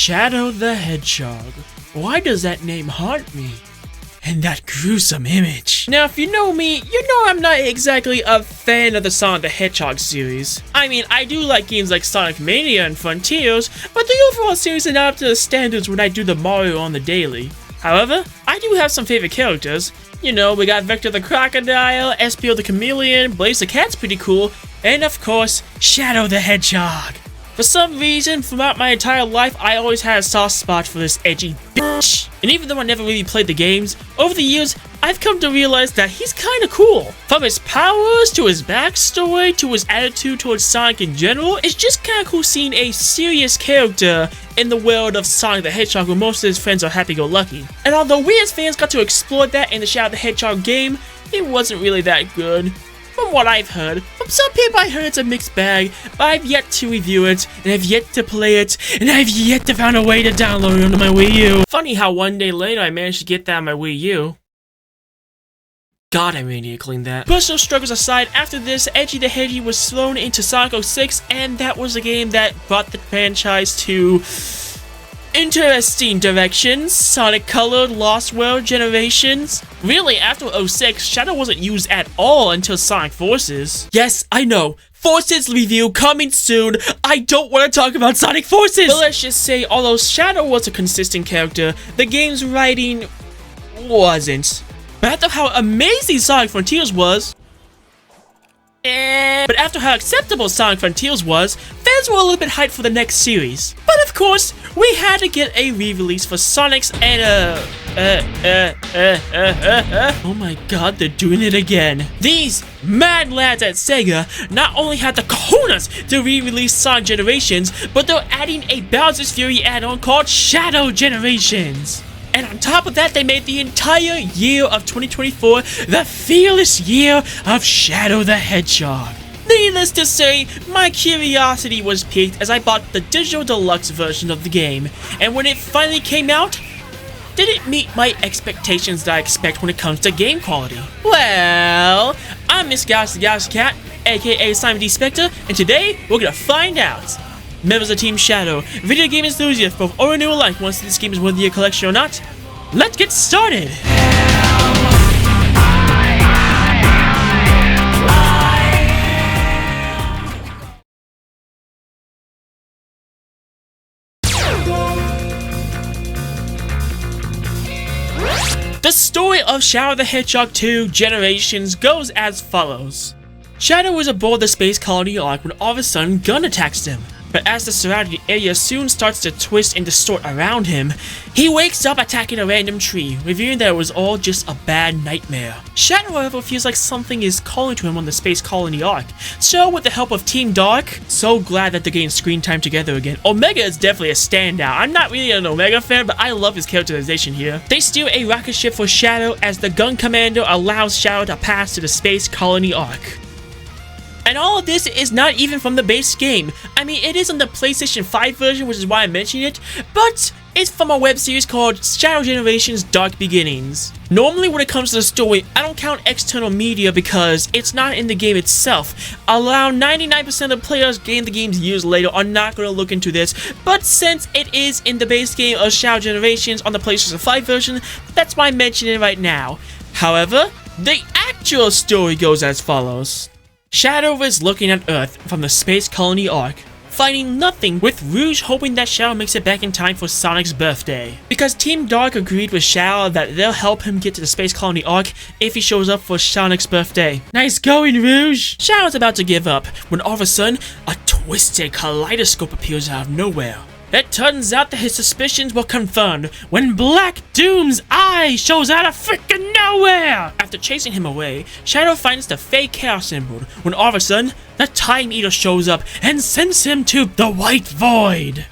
Shadow the Hedgehog. Why does that name haunt me? And that gruesome image. Now, if you know me, you know I'm not exactly a fan of the Sonic the Hedgehog series. I mean, I do like games like Sonic Mania and Frontiers, but the overall series is not up to the standards when I do the Mario on the daily. However, I do have some favorite characters. You know, we got Vector the Crocodile, Espio the Chameleon, Blaze the Cat's pretty cool, and of course, Shadow the Hedgehog. For some reason, throughout my entire life, I always had a soft spot for this edgy bitch. And even though I never really played the games, over the years, I've come to realize that he's kinda cool. From his powers, to his backstory, to his attitude towards Sonic in general, it's just kinda cool seeing a serious character in the world of Sonic the Hedgehog where most of his friends are happy-go-lucky. And although we as fans got to explore that in the Shadow the Hedgehog game, it wasn't really that good. From what I've heard, from some people I heard it's a mixed bag, but I've yet to review it, and I've yet to play it, and I've yet to find a way to download it onto my Wii U. Funny how one day later I managed to get that on my Wii U. God, I really need to clean that. Personal struggles aside, after this, Edgy the Hedgie was thrown into Sonic 06, and that was a game that brought the franchise to interesting directions. Sonic Colored, Lost World, Generations. Really, after 06, Shadow wasn't used at all until Sonic Forces. Yes, I know. Forces review coming soon. I don't want to talk about Sonic Forces. But let's just say, although Shadow was a consistent character, the game's writing wasn't. But after how amazing Sonic Frontiers was, but after how acceptable Sonic Frontiers was, fans were a little bit hyped for the next series. But of course, we had to get a re-release for Sonic's and oh my god, they're doing it again. These mad lads at Sega not only had the kahunas to re-release Sonic Generations, but they're adding a Bowser's Fury add-on called Shadow Generations. And on top of that, they made the entire year of 2024 the fearless year of Shadow the Hedgehog. Needless to say, my curiosity was piqued as I bought the digital deluxe version of the game, and when it finally came out, did it meet my expectations that I expect when it comes to game quality? Well, I'm Miss Galaxy Cat, aka Slimy the Spectre, and today we're gonna find out. Members of Team Shadow, video game enthusiasts, both old and new alike, want to see this game is worthy of your collection or not? Let's get started! The story of Shadow the Hedgehog 2 Generations goes as follows. Shadow is aboard the space colony Ark when all of a sudden Gun attacks him. But as the surrounding area soon starts to twist and distort around him, he wakes up attacking a random tree, revealing that it was all just a bad nightmare. Shadow, however, feels like something is calling to him on the space colony Ark. So with the help of Team Dark, so glad that they're getting screen time together again. Omega is definitely a standout. I'm not really an Omega fan, but I love his characterization here. They steal a rocket ship for Shadow as the gun commander allows Shadow to pass to the space colony Ark. And all of this is not even from the base game. I mean, it is on the PlayStation 5 version, which is why I'm mentioning it, but it's from a web series called Shadow Generations Dark Beginnings. Normally when it comes to the story, I don't count external media because it's not in the game itself. Around 99% of players gain the games years later are not going to look into this, but since it is in the base game of Shadow Generations on the PlayStation 5 version, that's why I'm mentioning it right now. However, the actual story goes as follows. Shadow is looking at Earth from the space colony Ark, finding nothing, with Rouge hoping that Shadow makes it back in time for Sonic's birthday. Because Team Dark agreed with Shadow that they'll help him get to the space colony Ark if he shows up for Sonic's birthday. Nice going, Rouge! Shadow's about to give up, when all of a sudden, a twisted kaleidoscope appears out of nowhere. It turns out that his suspicions were confirmed when Black Doom's eye shows out of freaking nowhere! After chasing him away, Shadow finds the fake Chaos Emerald when all of a sudden, the Time Eater shows up and sends him to the White Void.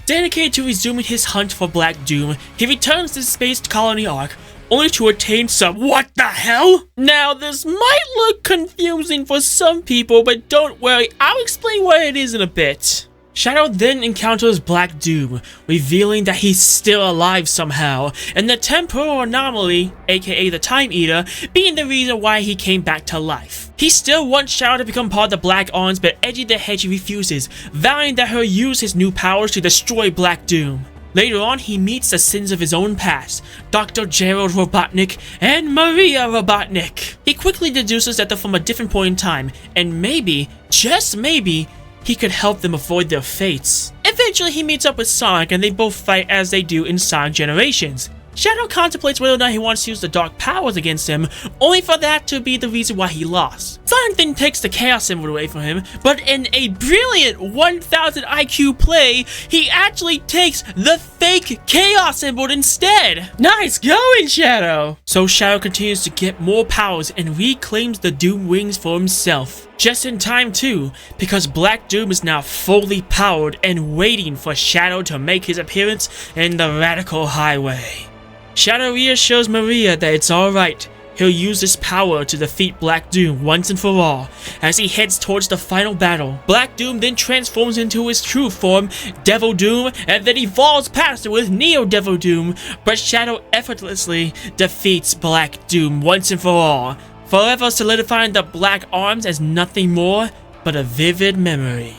Dedicated to resuming his hunt for Black Doom, he returns to the space colony Ark, only to attain some what the hell? Now, this might look confusing for some people, but don't worry, I'll explain what it is in a bit. Shadow then encounters Black Doom, revealing that he's still alive somehow, and the temporal anomaly, aka the Time Eater, being the reason why he came back to life. He still wants Shadow to become part of the Black Arms, but Edgy the Hedgie refuses, vowing that he'll use his new powers to destroy Black Doom. Later on, he meets the sins of his own past, Dr. Gerald Robotnik and Maria Robotnik. He quickly deduces that they're from a different point in time, and maybe, just maybe, he could help them avoid their fates. Eventually, he meets up with Sonic and they both fight as they do in Sonic Generations. Shadow contemplates whether or not he wants to use the dark powers against him, only for that to be the reason why he lost. Sonic then takes the Chaos Symbol away from him, but in a brilliant 1000 IQ play, he actually takes the fake Chaos Symbol instead. Nice going, Shadow! So Shadow continues to get more powers and reclaims the Doom Wings for himself. Just in time too, because Black Doom is now fully powered and waiting for Shadow to make his appearance in the Radical Highway. Shadow reassures Maria that it's alright. He'll use this power to defeat Black Doom once and for all, as he heads towards the final battle. Black Doom then transforms into his true form, Devil Doom, and then evolves past it with Neo Devil Doom, but Shadow effortlessly defeats Black Doom once and for all, forever solidifying the Black Arms as nothing more but a vivid memory.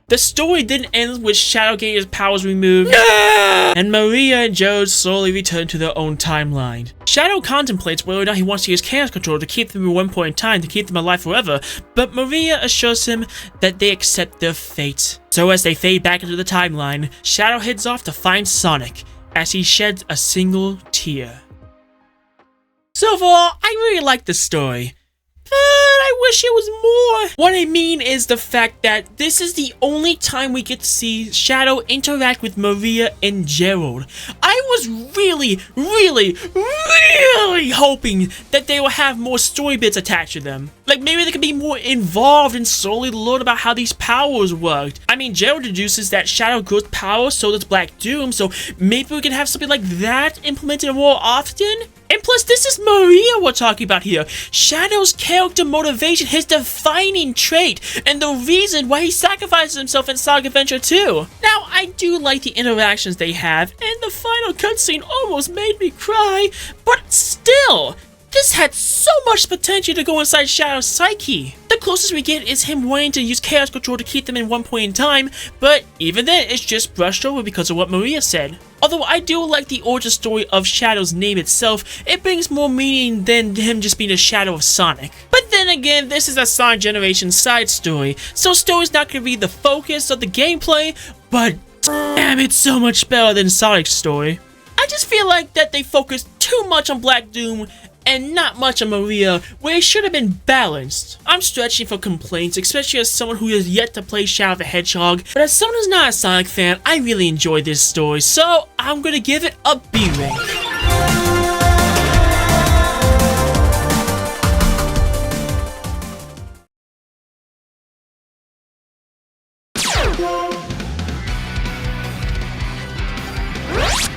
The story then ends with Shadow getting his powers removed, and Maria and Gerald slowly return to their own timeline. Shadow contemplates whether or not he wants to use Chaos Control to keep them in one point in time to keep them alive forever, but Maria assures him that they accept their fate. So as they fade back into the timeline, Shadow heads off to find Sonic, as he sheds a single tear. So overall, I really like this story. But I wish it was more. What I mean is the fact that this is the only time we get to see Shadow interact with Maria and Gerald. I was really hoping that they will have more story bits attached to them. Like maybe they could be more involved and slowly learn about how these powers worked. I mean, Gerald deduces that Shadow grows power, so does Black Doom, so maybe we can have something like that implemented more often? And plus, this is Maria we're talking about here. Shadow's character motivation, his defining trait, and the reason why he sacrifices himself in Sonic Adventure 2. Now, I do like the interactions they have, and the final cutscene almost made me cry, but still, this had so much potential to go inside Shadow's psyche. The closest we get is him wanting to use Chaos Control to keep them in one point in time, but even then, it's just brushed over because of what Maria said. Although I do like the origin story of Shadow's name itself, it brings more meaning than him just being a shadow of Sonic. But then again, this is a Sonic Generation side story, so story's not going to be the focus of the gameplay, but damn, it's so much better than Sonic's story. I just feel like that they focused too much on Black Doom and not much on Maria, where it should have been balanced. I'm stretching for complaints, especially as someone who has yet to play Shadow the Hedgehog, but as someone who's not a Sonic fan, I really enjoyed this story, so I'm gonna give it a B rank.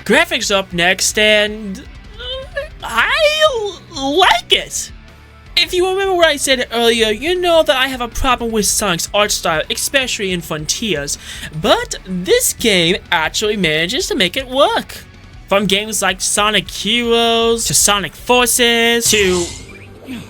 Graphics up next, and I like it! If you remember what I said earlier, you know that I have a problem with Sonic's art style, especially in Frontiers, but this game actually manages to make it work. From games like Sonic Heroes, to Sonic Forces, to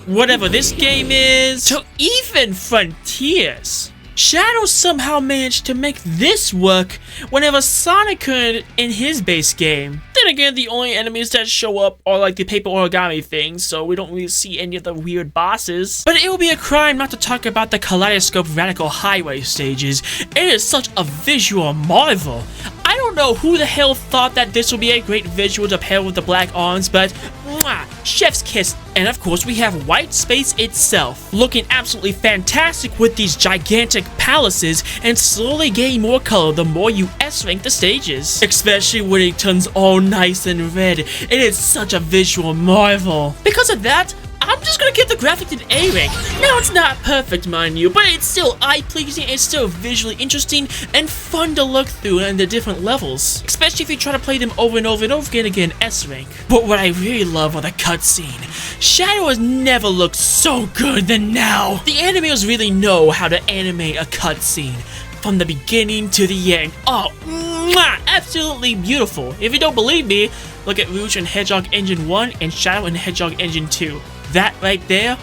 whatever this game is, to even Frontiers. Shadow somehow managed to make this work whenever Sonic could in his base game. Then again, the only enemies that show up are like the paper origami things, so we don't really see any of the weird bosses. But it would be a crime not to talk about the Kaleidoscope Radical Highway stages. It is such a visual marvel. I don't know who the hell thought that this would be a great visual to pair with the Black Arms, but mwah, chef's kiss. And of course, we have White Space itself, looking absolutely fantastic with these gigantic palaces and slowly gaining more color the more you S-rank the stages. Especially when it turns all nice and red. It is such a visual marvel. Because of that, I'm just gonna give the graphics an A rank. Now, it's not perfect, mind you, but it's still eye-pleasing, it's still visually interesting, and fun to look through in the different levels. Especially if you try to play them over and over and over again S rank. But what I really love are the cutscene. Shadow has never looked so good than now. The animators really know how to animate a cutscene. From the beginning to the end. Oh, mwah, absolutely beautiful. If you don't believe me, look at Rouge and Hedgehog Engine 1 and Shadow and Hedgehog Engine 2. That right there,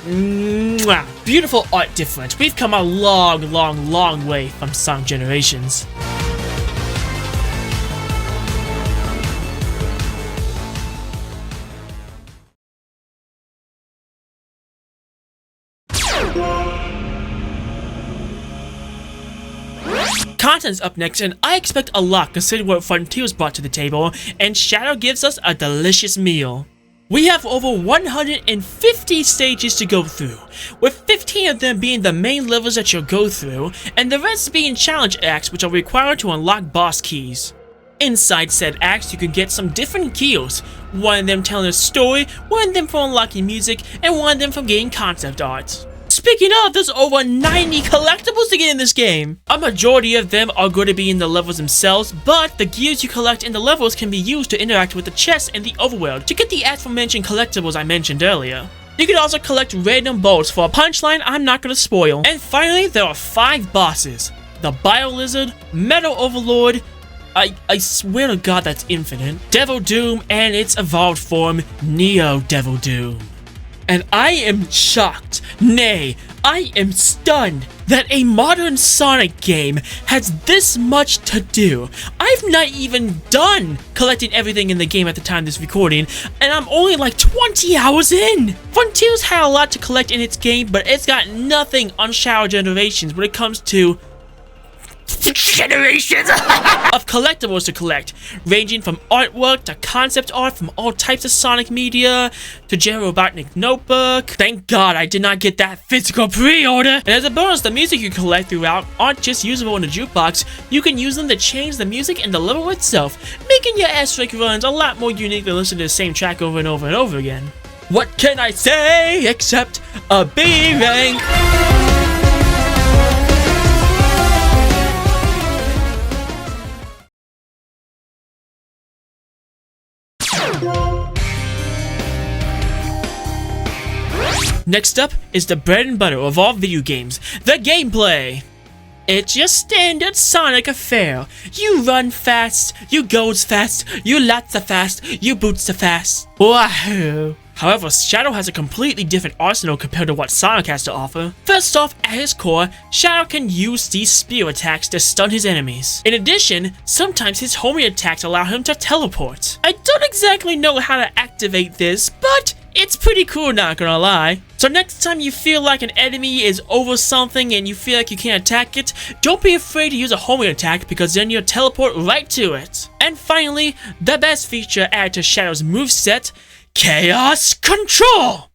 mwah, beautiful art difference. We've come a long way from Sonic Generations. Content's up next, and I expect a lot considering what Frontiers brought to the table, and Shadow gives us a delicious meal. We have over 150 stages to go through, with 15 of them being the main levels that you'll go through, and the rest being challenge acts which are required to unlock boss keys. Inside said acts, you can get some different keys, one of them telling a story, one of them for unlocking music, and one of them from getting concept art. Speaking of, there's over 90 collectibles to get in this game. A majority of them are going to be in the levels themselves, but the gears you collect in the levels can be used to interact with the chests in the overworld to get the aforementioned collectibles I mentioned earlier. You can also collect random bolts for a punchline I'm not going to spoil. And finally, there are 5 bosses. The Bio Lizard, Metal Overlord, I swear to God that's infinite, Devil Doom, and its evolved form, Neo Devil Doom. And I am shocked, nay, I am stunned that a modern Sonic game has this much to do. I've not even done collecting everything in the game at the time of this recording, and I'm only like 20 hours in! Frontiers had a lot to collect in its game, but it's got nothing on Shadow Generations when it comes to generations of collectibles to collect, ranging from artwork to concept art from all types of Sonic media to General Robotnik notebook. Thank God I did not get that physical pre-order. And as a bonus, the music you collect throughout aren't just usable in the jukebox, you can use them to change the music in the level itself, making your S-rank runs a lot more unique than listening to the same track over and over and over again. What can I say except a B rank? Next up is the bread and butter of all video games, the gameplay. It's your standard Sonic affair. You run fast, you goes fast, you lots of fast, you boots fast. Wahoo! However, Shadow has a completely different arsenal compared to what Sonic has to offer. First off, at his core, Shadow can use these spear attacks to stun his enemies. In addition, sometimes his homing attacks allow him to teleport. I don't exactly know how to activate this, but it's pretty cool, not gonna lie. So next time you feel like an enemy is over something and you feel like you can't attack it, don't be afraid to use a homing attack because then you'll teleport right to it. And finally, the best feature added to Shadow's moveset, Chaos Control!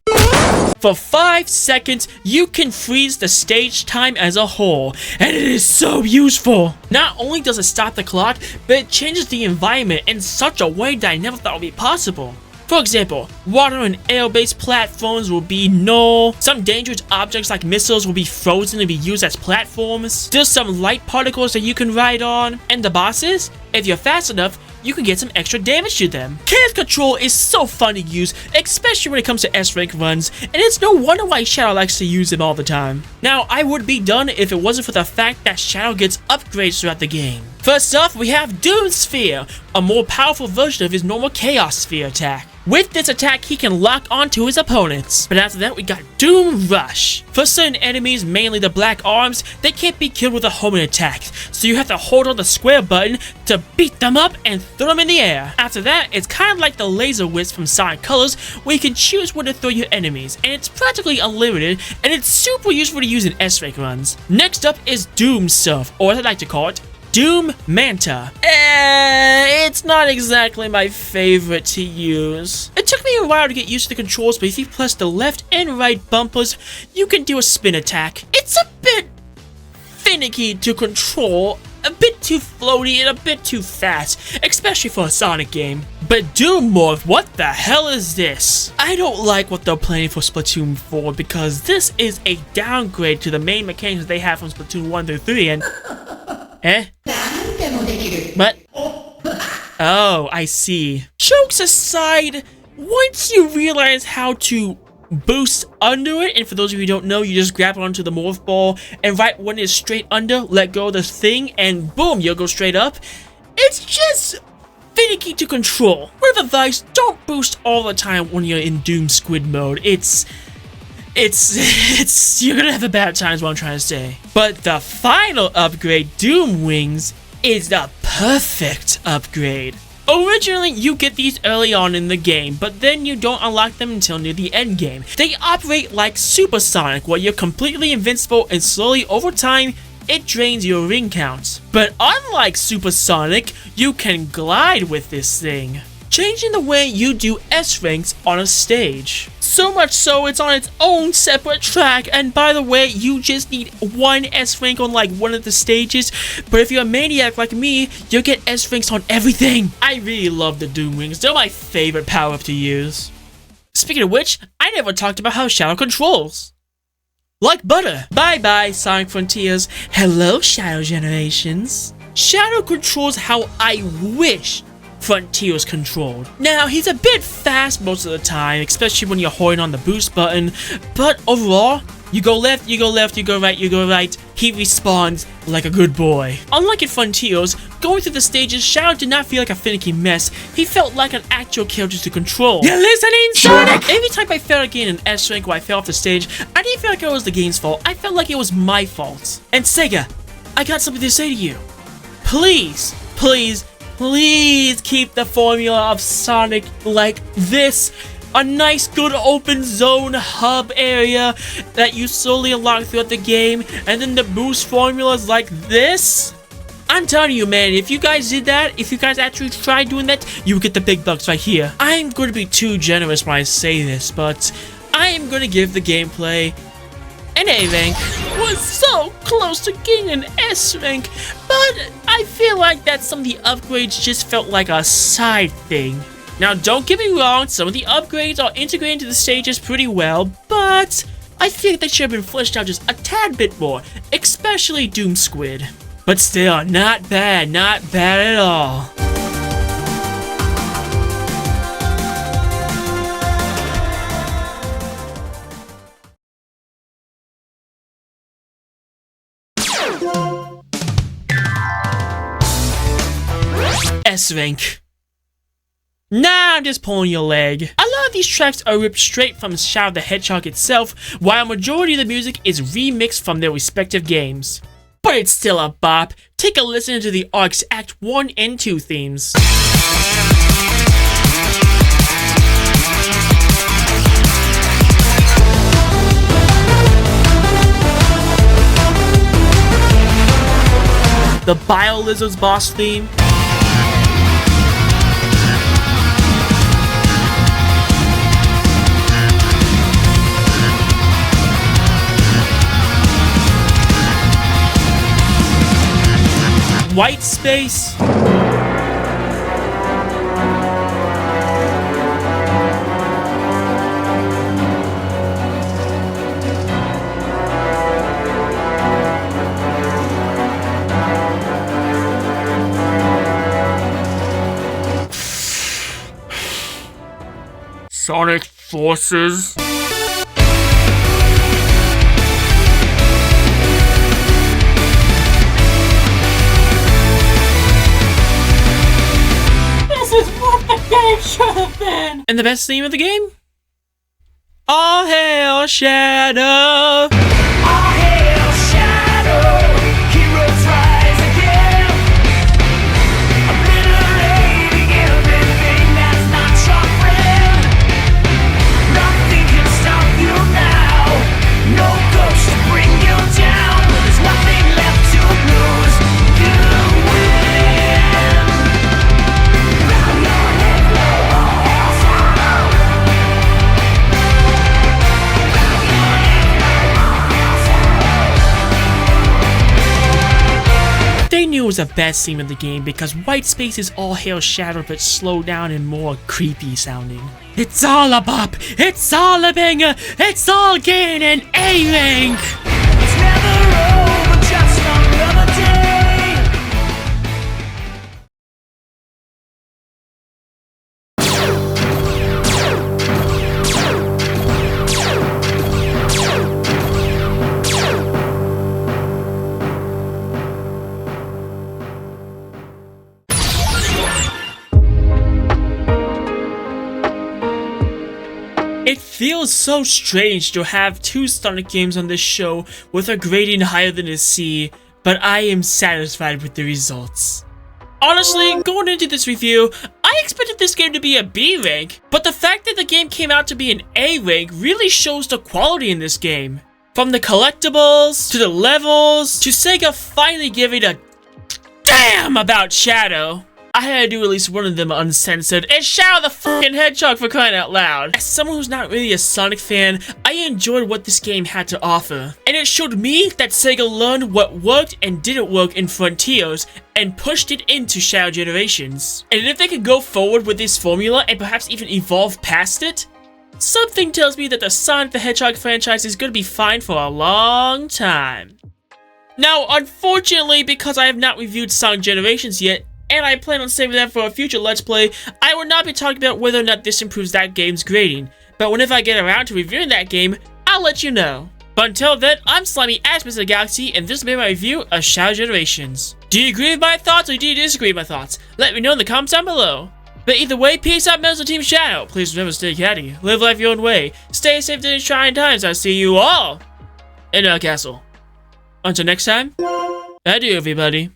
For 5 seconds, you can freeze the stage time as a whole, and it is so useful! Not only does it stop the clock, but it changes the environment in such a way that I never thought would be possible. For example, water and air-based platforms will be null, some dangerous objects like missiles will be frozen and be used as platforms, there's some light particles that you can ride on, and the bosses, if you're fast enough, you can get some extra damage to them. Chaos Control is so fun to use, especially when it comes to S-rank runs, and it's no wonder why Shadow likes to use them all the time. Now, I would be done if it wasn't for the fact that Shadow gets upgrades throughout the game. First off, we have Doom Sphere, a more powerful version of his normal Chaos Sphere attack. With this attack, he can lock onto his opponents. But after that, we got Doom Rush. For certain enemies, mainly the Black Arms, they can't be killed with a homing attack, so you have to hold on the square button to beat them up and throw them in the air. After that, it's kind of like the Laser Wisp from Sonic Colors, where you can choose where to throw your enemies, and it's practically unlimited, and it's super useful to use in S-rank runs. Next up is Doom Surf, or as I like to call it, Doom Manta. It's not exactly my favorite to use. It took me a while to get used to the controls, but if you press the left and right bumpers, you can do a spin attack. It's a bit finicky to control, a bit too floaty and a bit too fast, especially for a Sonic game. But Doom Morph, what the hell is this? I don't like what they're planning for Splatoon 4 because this is a downgrade to the main mechanics they have from Splatoon 1 through 3 and... What? Oh, I see. Jokes aside, once you realize how to boost under it, and for those of you who don't know, you just grab onto the morph ball, and right when it's straight under, let go of the thing, and boom, you'll go straight up. It's just finicky to control. Word of advice, don't boost all the time when you're in Doom Squid mode. You're gonna have a bad time is what I'm trying to say. But the final upgrade, Doom Wings, is the perfect upgrade. Originally, you get these early on in the game, but then you don't unlock them until near the end game. They operate like Supersonic, where you're completely invincible and slowly over time, it drains your ring count. But unlike Super Sonic, you can glide with this thing, changing the way you do S-ranks on a stage. So much so, it's on its own separate track, and by the way, you just need one S-rank on like one of the stages, but if you're a maniac like me, you'll get S-ranks on everything. I really love the Doom Rings, they're my favorite power-up to use. Speaking of which, I never talked about how Shadow controls. Like butter. Bye bye Sonic Frontiers, hello Shadow Generations. Shadow controls how I wish Frontiers controlled. Now, he's a bit fast most of the time, especially when you're holding on the boost button, but overall, you go left, you go left, you go right, you go right, he responds like a good boy. Unlike in Frontiers, going through the stages, Shadow did not feel like a finicky mess, he felt like an actual character to control. You listening, Sonic? Every time I failed again in S-rank or I fell off the stage, I didn't feel like it was the game's fault, I felt like it was my fault. And Sega, I got something to say to you. Please, please, please keep the formula of Sonic like this. A nice, good open zone hub area that you slowly unlock throughout the game, and then the boost formulas like this. I'm telling you, man, if you guys did that, if you guys actually tried doing that, you would get the big bucks right here. I'm going to be too generous when I say this, but I am going to give the gameplay an A rank. Was so close to getting an S rank, but I feel like that some of the upgrades just felt like a side thing. Now, don't get me wrong, some of the upgrades are integrated into the stages pretty well, but I feel like they should have been fleshed out just a tad bit more, especially Doom Squid. But still, not bad at all. S rank. Nah, I'm just pulling your leg. A lot of these tracks are ripped straight from Shadow the Hedgehog itself, while a majority of the music is remixed from their respective games. But it's still a bop. Take a listen to the ARC's Act 1 and 2 themes. The Bio Lizard's boss theme. White Space. Sonic Forces. Should have been. And the best theme of the game? All hail Shadow! All hail Shadow! Heroes rise again! Obliterating everything that's not your friend! Nothing can stop you now! No ghost to bring you down! There's nothing left to lose! You win! They knew it was the best theme of the game because White Space is all hail Shadow but slowed down and more creepy sounding. It's all a bop, it's all a banger, it's all getting an A rank! It's never over, just another day! It feels so strange to have two Sonic games on this show with a grading higher than a C, but I am satisfied with the results. Honestly, going into this review, I expected this game to be a B rank, but the fact that the game came out to be an A rank really shows the quality in this game. From the collectibles, to the levels, to Sega finally giving a damn about Shadow. I had to do at least one of them uncensored. It's Shadow the fucking Hedgehog, for crying out loud. As someone who's not really a Sonic fan, I enjoyed what this game had to offer. And it showed me that Sega learned what worked and didn't work in Frontiers and pushed it into Shadow Generations. And if they could go forward with this formula and perhaps even evolve past it, something tells me that the Sonic the Hedgehog franchise is going to be fine for a long time. Now, unfortunately, because I have not reviewed Sonic Generations yet, and I plan on saving that for a future Let's Play, I will not be talking about whether or not this improves that game's grading. But whenever I get around to reviewing that game, I'll let you know. But until then, I'm Slimy as Mr. Galaxy, and this has been my review of Shadow Generations. Do you agree with my thoughts or do you disagree with my thoughts? Let me know in the comments down below. But either way, peace out, members of Team Shadow. Please remember to stay catty, live life your own way, stay safe during trying times. I'll see you all in our castle. Until next time, adieu everybody.